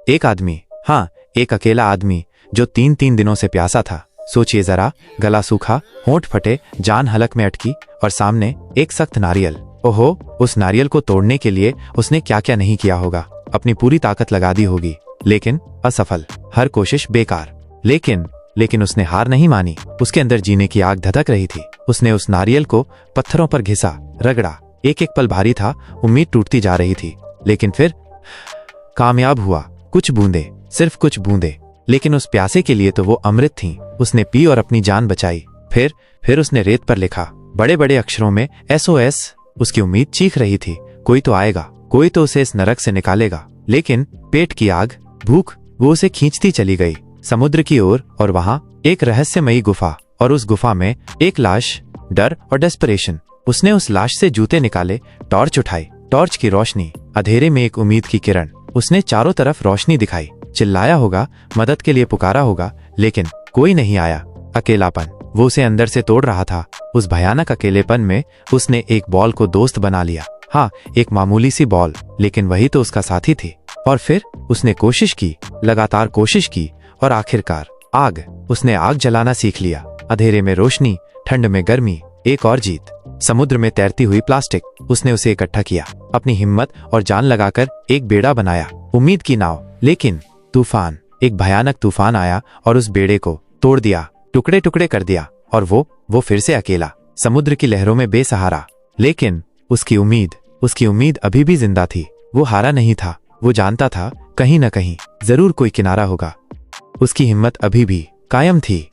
एक आदमी, हाँ, एक अकेला आदमी जो 3-3 दिनों से प्यासा था। सोचिए जरा, गला सूखा, होंठ फटे, जान हलक में अटकी और सामने एक सख्त नारियल। ओहो, उस नारियल को तोड़ने के लिए उसने क्या क्या नहीं किया होगा। अपनी पूरी ताकत लगा दी होगी, लेकिन असफल, हर कोशिश बेकार। लेकिन उसने हार नहीं मानी। उसके अंदर जीने की आग धधक रही थी। उसने उस नारियल को पत्थरों पर घिसा, रगड़ा। एक एक पल भारी था, उम्मीद टूटती जा रही थी। लेकिन फिर कामयाब हुआ। कुछ बूंदे, सिर्फ कुछ बूंदे, लेकिन उस प्यासे के लिए तो वो अमृत थीं। उसने पी और अपनी जान बचाई। फिर उसने रेत पर लिखा, बड़े बड़े अक्षरों में SOS। उसकी उम्मीद चीख रही थी, कोई तो आएगा, कोई तो उसे इस नरक से निकालेगा। लेकिन पेट की आग, भूख, वो उसे खींचती चली गई समुद्र की ओर। और वहां एक रहस्यमयी गुफा, और उस गुफा में एक लाश, डर और डेस्परेशन। उसने उस लाश से जूते निकाले, टॉर्च उठाई। टॉर्च की रोशनी, अंधेरे में एक उम्मीद की किरण। उसने चारों तरफ रोशनी दिखाई, चिल्लाया होगा, मदद के लिए पुकारा होगा, लेकिन कोई नहीं आया। अकेलापन, वो उसे अंदर से तोड़ रहा था। उस भयानक अकेलेपन में उसने एक बॉल को दोस्त बना लिया। हाँ, एक मामूली सी बॉल, लेकिन वही तो उसका साथी थी। और फिर उसने कोशिश की, लगातार कोशिश की, और आखिरकार आग। उसने आग जलाना सीख लिया। अंधेरे में रोशनी, ठंड में गर्मी, एक और जीत। समुद्र में तैरती हुई प्लास्टिक, उसने उसे इकट्ठा किया, अपनी हिम्मत और जान लगाकर एक बेड़ा बनाया, उम्मीद की नाव। लेकिन तूफान, एक भयानक तूफान आया और उस बेड़े को तोड़ दिया, टुकड़े टुकड़े कर दिया। और वो फिर से अकेला, समुद्र की लहरों में बेसहारा। लेकिन उसकी उम्मीद अभी भी जिंदा थी। वो हारा नहीं था। वो जानता था, कहीं न कहीं जरूर कोई किनारा होगा। उसकी हिम्मत अभी भी कायम थी।